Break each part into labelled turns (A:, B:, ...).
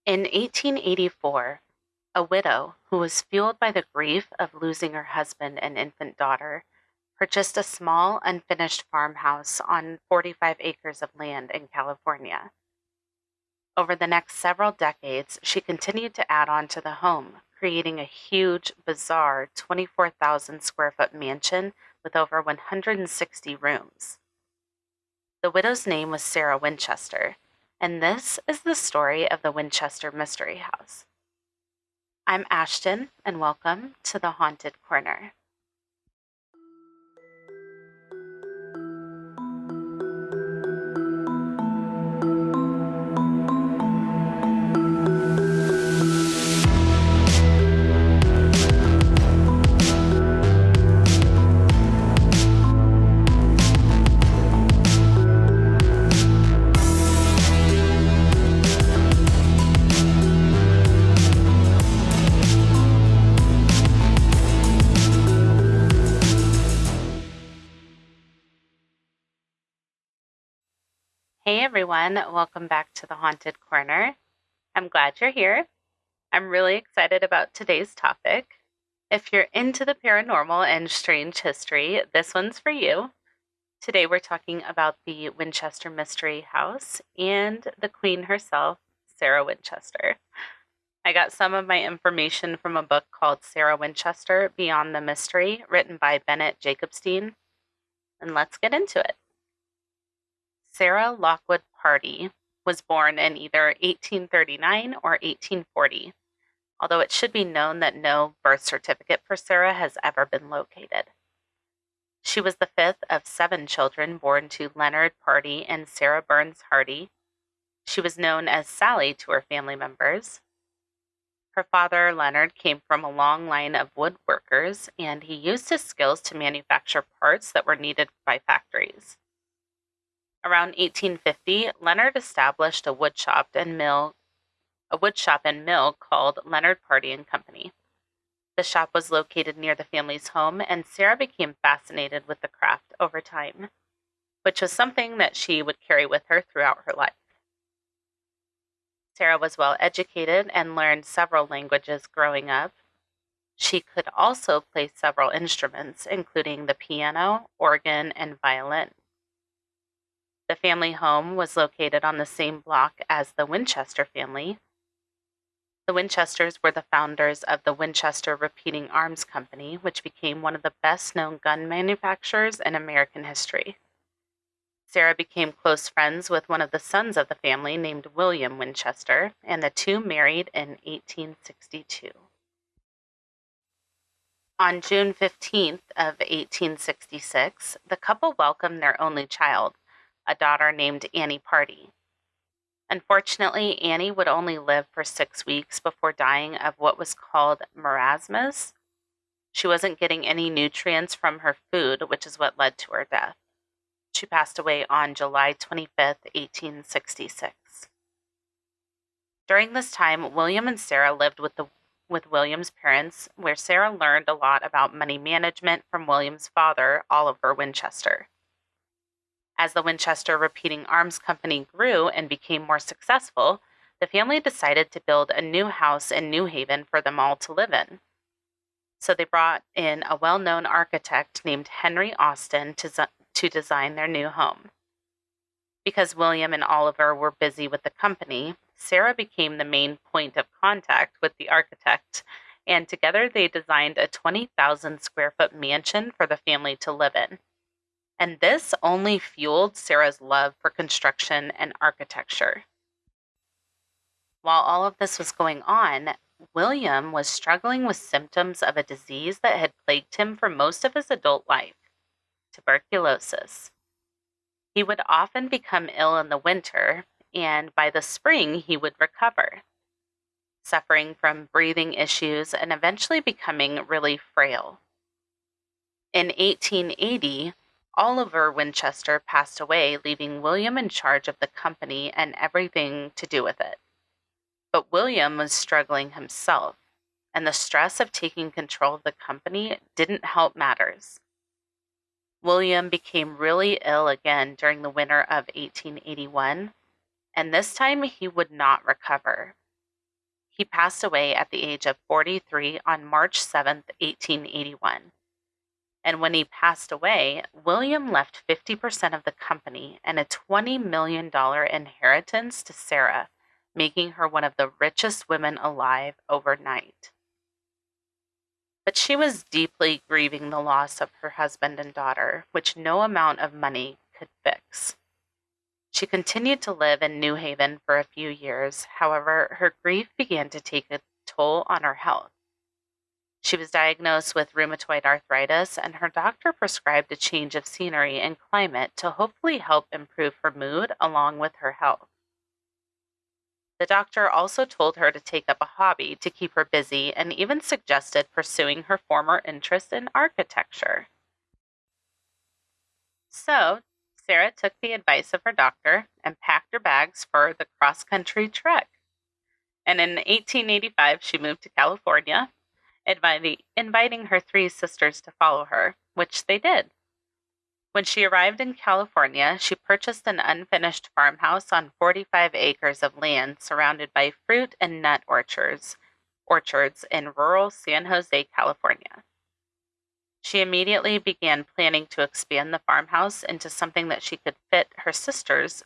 A: In 1884, a widow who was fueled by the grief of losing her husband and infant daughter purchased a small, unfinished farmhouse on 45 acres of land in California. Over the next several decades, she continued to add on to the home, creating a huge, bizarre 24,000 square foot mansion with over 160 rooms. The widow's name was Sarah Winchester, and this is the story of the Winchester Mystery House. I'm Ashton, and welcome to the Haunted Corner. Hey everyone, welcome back to the Haunted Corner. I'm glad you're here. I'm really excited about today's topic. If you're into the paranormal and strange history, this one's for you. Today we're talking about the Winchester Mystery House and the Queen herself, Sarah Winchester. I got some of my information from a book called Sarah Winchester, Beyond the Mystery, written by Bennett Jacobstein, and let's get into it. Sarah Lockwood Pardee was born in either 1839 or 1840, although it should be known that no birth certificate for Sarah has ever been located. She was the fifth of 7 children born to Leonard Pardee and Sarah Burns Hardy. She was known as Sally to her family members. Her father, Leonard, came from a long line of woodworkers, and he used his skills to manufacture parts that were needed by factories. Around 1850, Leonard established a woodshop and mill called Leonard Pardee and Company. The shop was located near the family's home, and Sarah became fascinated with the craft over time, which was something that she would carry with her throughout her life. Sarah was well educated and learned several languages growing up. She could also play several instruments, including the piano, organ, and violin. The family home was located on the same block as the Winchester family. The Winchesters were the founders of the Winchester Repeating Arms Company, which became one of the best-known gun manufacturers in American history. Sarah became close friends with one of the sons of the family named William Winchester, and the two married in 1862. On June 15th of 1866, the couple welcomed their only child, a daughter named Annie Pardee. Unfortunately, Annie would only live for 6 weeks before dying of what was called marasmus. She wasn't getting any nutrients from her food, which is what led to her death. She passed away on July 25th, 1866. During this time, William and Sarah lived with William's parents, where Sarah learned a lot about money management from William's father, Oliver Winchester. As the Winchester Repeating Arms Company grew and became more successful, the family decided to build a new house in New Haven for them all to live in. So they brought in a well-known architect named Henry Austin to design their new home. Because William and Oliver were busy with the company, Sarah became the main point of contact with the architect, and together they designed a 20,000 square foot mansion for the family to live in. And this only fueled Sarah's love for construction and architecture. While all of this was going on, William was struggling with symptoms of a disease that had plagued him for most of his adult life, tuberculosis. He would often become ill in the winter, and by the spring he would recover, suffering from breathing issues and eventually becoming really frail. In 1880, Oliver Winchester passed away, leaving William in charge of the company and everything to do with it. But William was struggling himself, and the stress of taking control of the company didn't help matters. William became really ill again during the winter of 1881, and this time he would not recover. He passed away at the age of 43 on March 7th, 1881. And when he passed away, William left 50% of the company and a $20 million inheritance to Sarah, making her one of the richest women alive overnight. But she was deeply grieving the loss of her husband and daughter, which no amount of money could fix. She continued to live in New Haven for a few years. However, her grief began to take a toll on her health. She was diagnosed with rheumatoid arthritis, and her doctor prescribed a change of scenery and climate to hopefully help improve her mood along with her health. The doctor also told her to take up a hobby to keep her busy and even suggested pursuing her former interest in architecture. So, Sarah took the advice of her doctor and packed her bags for the cross-country trek. And in 1885, she moved to California, inviting her three sisters to follow her, which they did. When she arrived in California, she purchased an unfinished farmhouse on 45 acres of land surrounded by fruit and nut orchards in rural San Jose, California. She immediately began planning to expand the farmhouse into something that could fit her sisters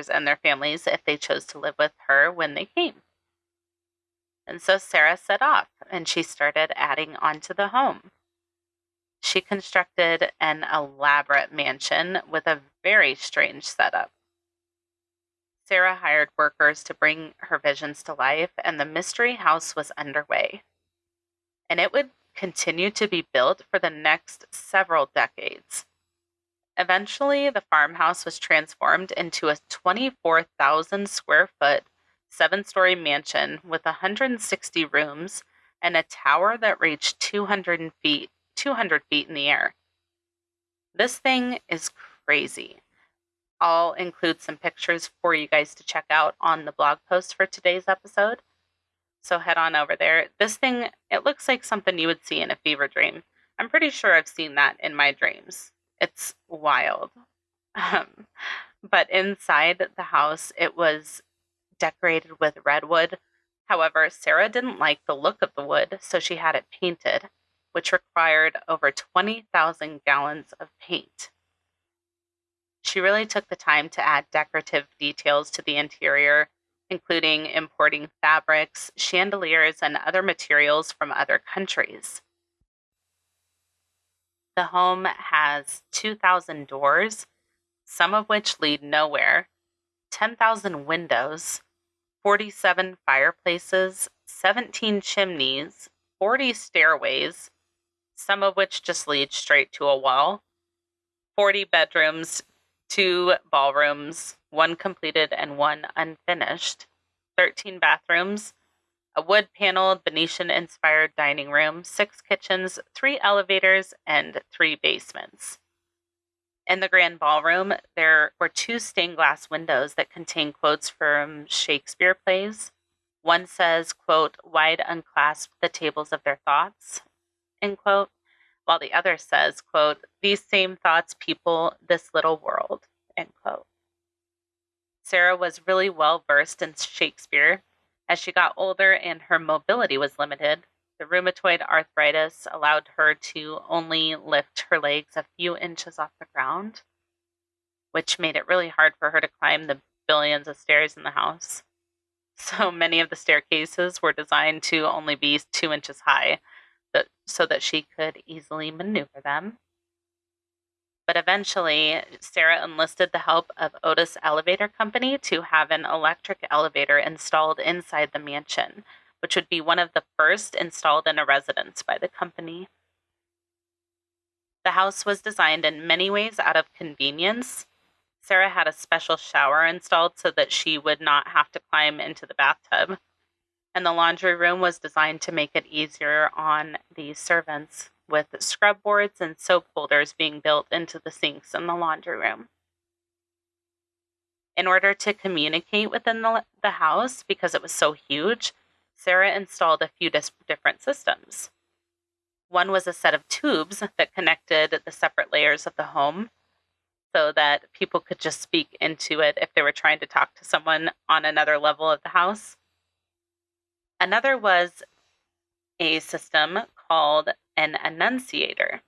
A: and their families if they chose to live with her when they came. And so Sarah set off, and she started adding onto the home. She constructed an elaborate mansion with a very strange setup. Sarah hired workers to bring her visions to life, and the mystery house was underway. And it would continue to be built for the next several decades. Eventually, the farmhouse was transformed into a 24,000 square foot, 7-story mansion with 160 rooms and a tower that reached 200 feet in the air. This thing is crazy. I'll include some pictures for you guys to check out on the blog post for today's episode. So head on over there. This thing, it looks like something you would see in a fever dream. I'm pretty sure I've seen that in my dreams. It's wild. But inside the house, it was decorated with redwood. However, Sarah didn't like the look of the wood, so she had it painted, which required over 20,000 gallons of paint. She really took the time to add decorative details to the interior, including importing fabrics, chandeliers, and other materials from other countries. The home has 2,000 doors, some of which lead nowhere, 10,000 windows, 47 fireplaces, 17 chimneys, 40 stairways, some of which just lead straight to a wall, 40 bedrooms, 2 ballrooms, 1 completed and 1 unfinished, 13 bathrooms, a wood-paneled Venetian-inspired dining room, 6 kitchens, 3 elevators, and 3 basements. In the grand ballroom, there were 2 stained glass windows that contain quotes from Shakespeare plays. One says, quote, "Wide unclasp the tables of their thoughts," end quote, while the other says, quote, "These same thoughts people this little world," end quote. Sarah was really well versed in Shakespeare. As she got older and her mobility was limited, the rheumatoid arthritis allowed her to only lift her legs a few inches off the ground, which made it really hard for her to climb the billions of stairs in the house. So many of the staircases were designed to only be 2 inches high, so that she could easily maneuver them. But eventually, Sarah enlisted the help of Otis Elevator Company to have an electric elevator installed inside the mansion, which would be one of the first installed in a residence by the company. The house was designed in many ways out of convenience. Sarah had a special shower installed so that she would not have to climb into the bathtub, and the laundry room was designed to make it easier on the servants, with scrub boards and soap holders being built into the sinks in the laundry room. In order to communicate within the house, because it was so huge, Sarah installed a few different systems. One was a set of tubes that connected the separate layers of the home so that people could just speak into it if they were trying to talk to someone on another level of the house. Another was a system called an annunciator,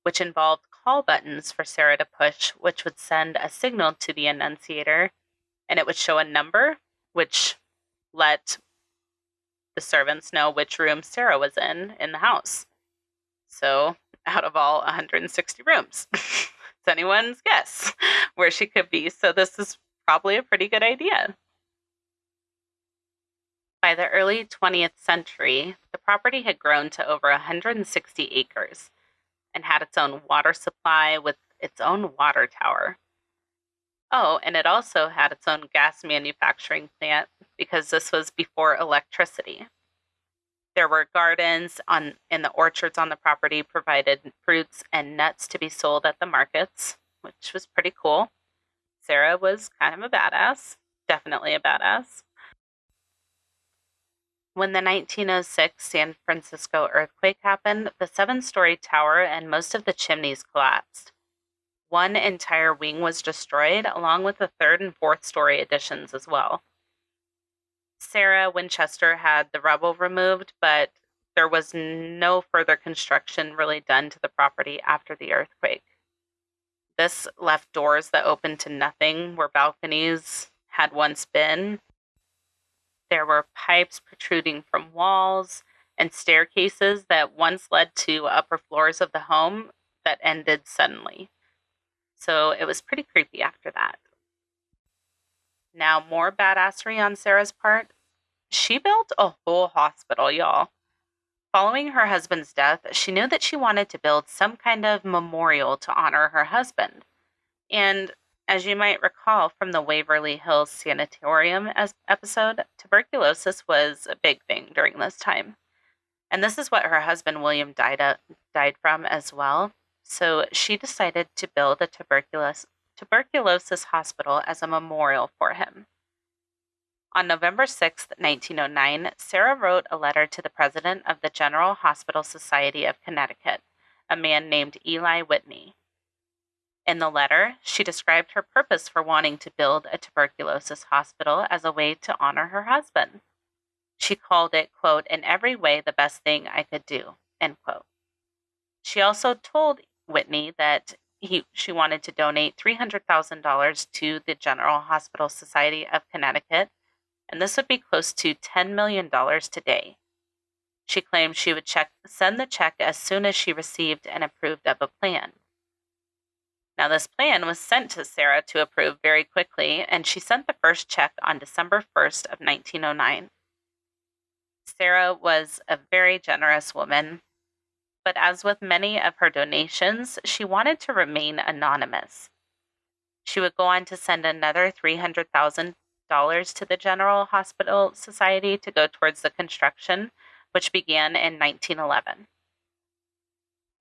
A: which involved call buttons for Sarah to push, which would send a signal to the annunciator, and it would show a number, which let the servants know which room Sarah was in the house. So, out of all 160 rooms, it's anyone's guess where she could be. So, this is probably a pretty good idea. By the early 20th century, the property had grown to over 160 acres and had its own water supply with its own water tower. Oh, and it also had its own gas manufacturing plant because this was before electricity. There were gardens in the orchards on the property provided fruits and nuts to be sold at the markets, which was pretty cool. Sarah was kind of a badass, definitely a badass. When the 1906 San Francisco earthquake happened, the 7-story tower and most of the chimneys collapsed. One entire wing was destroyed, along with the 3rd and 4th story additions as well. Sarah Winchester had the rubble removed, but there was no further construction really done to the property after the earthquake. This left doors that opened to nothing where balconies had once been. There were pipes protruding from walls and staircases that once led to upper floors of the home that ended suddenly. So it was pretty creepy after that. Now, more badassery on Sarah's part. She built a whole hospital, y'all. Following her husband's death, she knew that she wanted to build some kind of memorial to honor her husband. And as you might recall from the Waverly Hills Sanatorium episode, tuberculosis was a big thing during this time. And this is what her husband William died from as well. So she decided to build a tuberculosis hospital as a memorial for him. On November 6, 1909, Sarah wrote a letter to the president of the General Hospital Society of Connecticut, a man named Eli Whitney. In the letter, she described her purpose for wanting to build a tuberculosis hospital as a way to honor her husband. She called it, quote, in every way the best thing I could do, end quote. She also told Whitney that she wanted to donate $300,000 to the General Hospital Society of Connecticut, and this would be close to $10 million today. She claimed she would send the check as soon as she received and approved of a plan. Now, this plan was sent to Sarah to approve very quickly, and she sent the first check on December 1st of 1909. Sarah was a very generous woman, but as with many of her donations, she wanted to remain anonymous. She would go on to send another $300,000 to the General Hospital Society to go towards the construction, which began in 1911.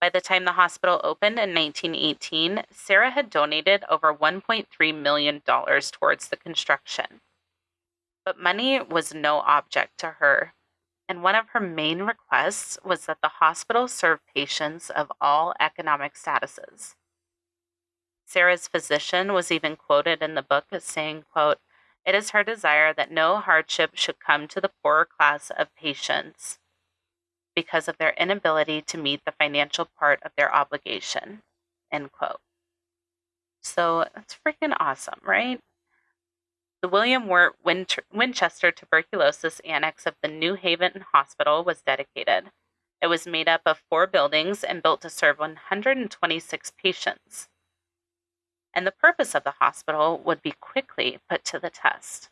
A: By the time the hospital opened in 1918, Sarah had donated over $1.3 million towards the construction. But money was no object to her, and one of her main requests was that the hospital serve patients of all economic statuses. Sarah's physician was even quoted in the book as saying, quote, it is her desire that no hardship should come to the poorer class of patients because of their inability to meet the financial part of their obligation, end quote. So that's freaking awesome, right? The William Wirt Winchester Tuberculosis Annex of the New Haven Hospital was dedicated. It was made up of 4 buildings and built to serve 126 patients. And the purpose of the hospital would be quickly put to the test.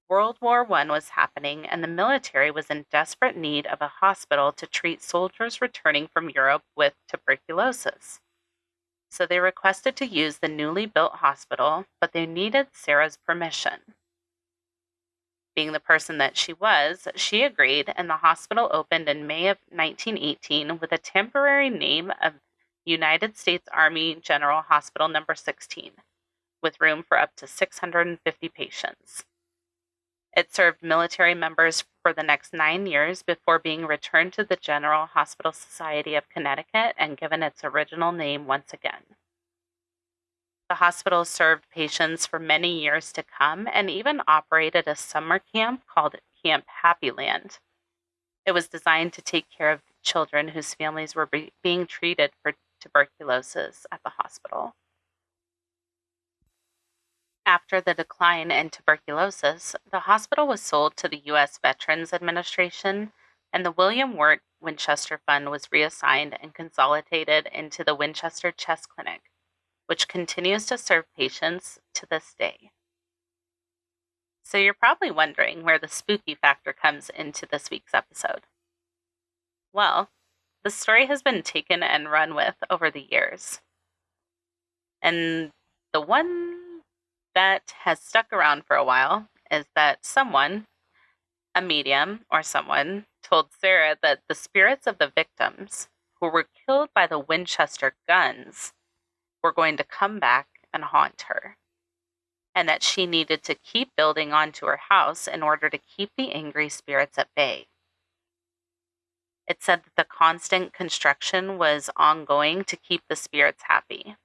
A: World War I was happening, and the military was in desperate need of a hospital to treat soldiers returning from Europe with tuberculosis. So they requested to use the newly built hospital, but they needed Sarah's permission. Being the person that she was, she agreed, and the hospital opened in May of 1918 with a temporary name of United States Army General Hospital No. 16, with room for up to 650 patients. It served military members for the next 9 years before being returned to the General Hospital Society of Connecticut and given its original name once again. The hospital served patients for many years to come and even operated a summer camp called Camp Happy Land. It was designed to take care of children whose families were being treated for tuberculosis at the hospital. After the decline in tuberculosis, the hospital was sold to the U.S. Veterans Administration, and the William Wirt Winchester Fund was reassigned and consolidated into the Winchester Chest Clinic, which continues to serve patients to this day. So you're probably wondering where the spooky factor comes into this week's episode. Well, the story has been taken and run with over the years. And the one that has stuck around for a while is that someone, a medium or someone, told Sarah that the spirits of the victims who were killed by the Winchester guns were going to come back and haunt her, and that she needed to keep building onto her house in order to keep the angry spirits at bay. It said that the constant construction was ongoing to keep the spirits happy.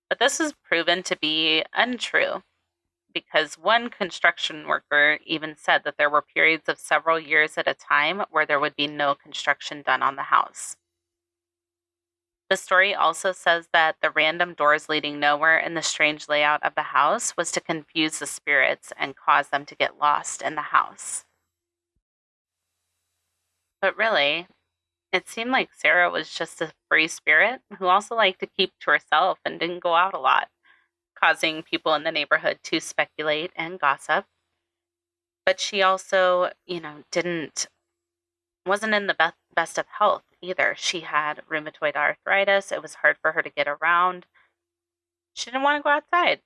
A: But this was proven to be untrue, because one construction worker even said that there were periods of several years at a time where there would be no construction done on the house. The story also says that the random doors leading nowhere in the strange layout of the house was to confuse the spirits and cause them to get lost in the house. But really, it seemed like Sarah was just a free spirit who also liked to keep to herself and didn't go out a lot, causing people in the neighborhood to speculate and gossip. But she also, wasn't in the best of health either. She had rheumatoid arthritis. It was hard for her to get around. She didn't want to go outside.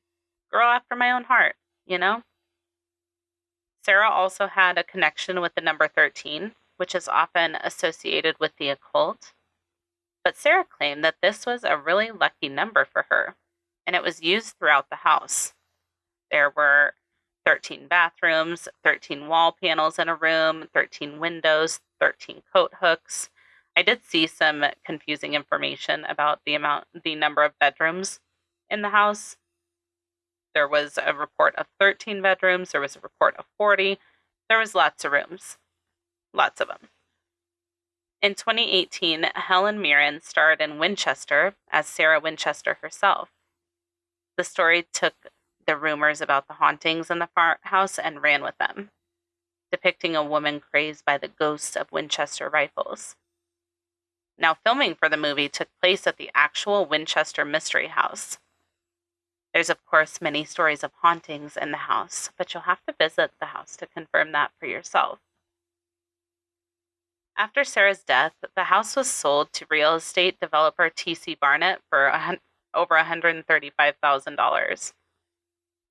A: Girl after my own heart, Sarah also had a connection with the number 13, which is often associated with the occult. But Sarah claimed that this was a really lucky number for her, and it was used throughout the house. There were 13 bathrooms, 13 wall panels in a room, 13 windows, 13 coat hooks. I did see some confusing information about the number of bedrooms in the house. There was a report of 13 bedrooms. There was a report of 40. There was lots of rooms. Lots of them. In 2018, Helen Mirren starred in Winchester as Sarah Winchester herself. The story took the rumors about the hauntings in the farmhouse and ran with them, depicting a woman crazed by the ghosts of Winchester rifles. Now, filming for the movie took place at the actual Winchester Mystery House. There's, of course, many stories of hauntings in the house, but you'll have to visit the house to confirm that for yourself. After Sarah's death, the house was sold to real estate developer T.C. Barnett for over $135,000.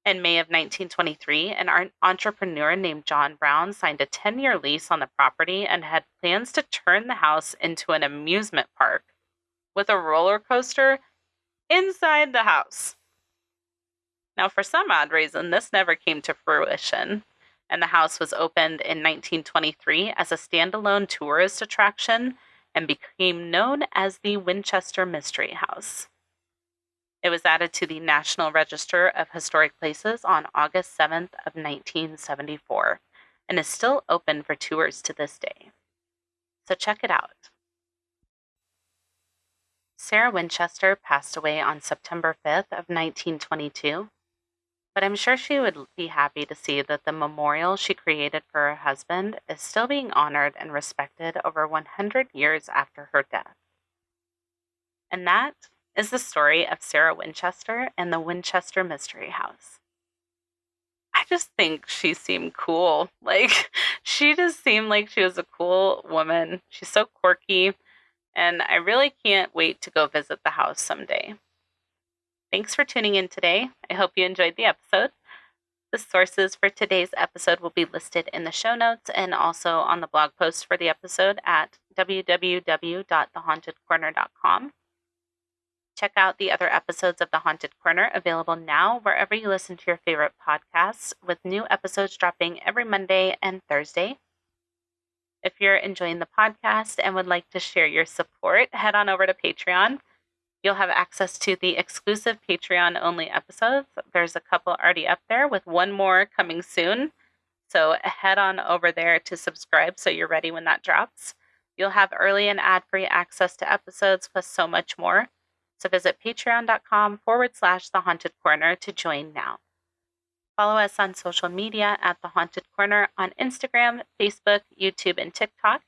A: In May of 1923, an entrepreneur named John Brown signed a 10-year lease on the property and had plans to turn the house into an amusement park with a roller coaster inside the house. Now, for some odd reason, this never came to fruition, and the house was opened in 1923 as a standalone tourist attraction and became known as the Winchester Mystery House. It was added to the National Register of Historic Places on August 7th of 1974 and is still open for tours to this day. So check it out. Sarah Winchester passed away on September 5th of 1922, but I'm sure she would be happy to see that the memorial she created for her husband is still being honored and respected over 100 years after her death. And that is the story of Sarah Winchester and the Winchester Mystery House. I just think she seemed cool. She just seemed like she was a cool woman. She's so quirky, and I really can't wait to go visit the house someday. Thanks for tuning in today. I hope you enjoyed the episode. The sources for today's episode will be listed in the show notes and also on the blog post for the episode at www.thehauntedcorner.com. Check out the other episodes of The Haunted Corner available now wherever you listen to your favorite podcasts, with new episodes dropping every Monday and Thursday. If you're enjoying the podcast and would like to share your support, head on over to Patreon. You'll have access to the exclusive Patreon-only episodes. There's a couple already up there with one more coming soon. So head on over there to subscribe so you're ready when that drops. You'll have early and ad-free access to episodes plus so much more. So visit patreon.com/The Haunted Corner to join now. Follow us on social media at The Haunted Corner on Instagram, Facebook, YouTube, and TikTok.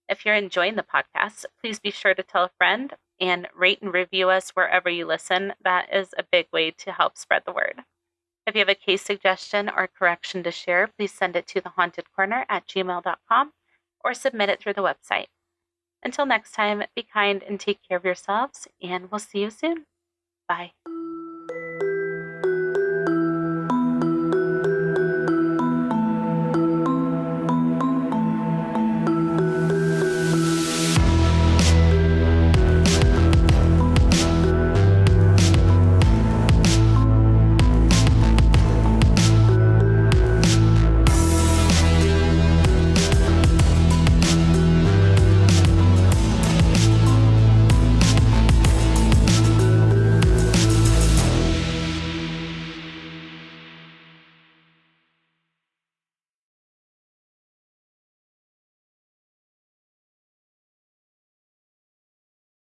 A: If you're enjoying the podcast, please be sure to tell a friend and rate and review us wherever you listen. That is a big way to help spread the word. If you have a case suggestion or correction to share, please send it to thehauntedcorner@gmail.com or submit it through the website. Until next time, be kind and take care of yourselves, and we'll see you soon. Bye.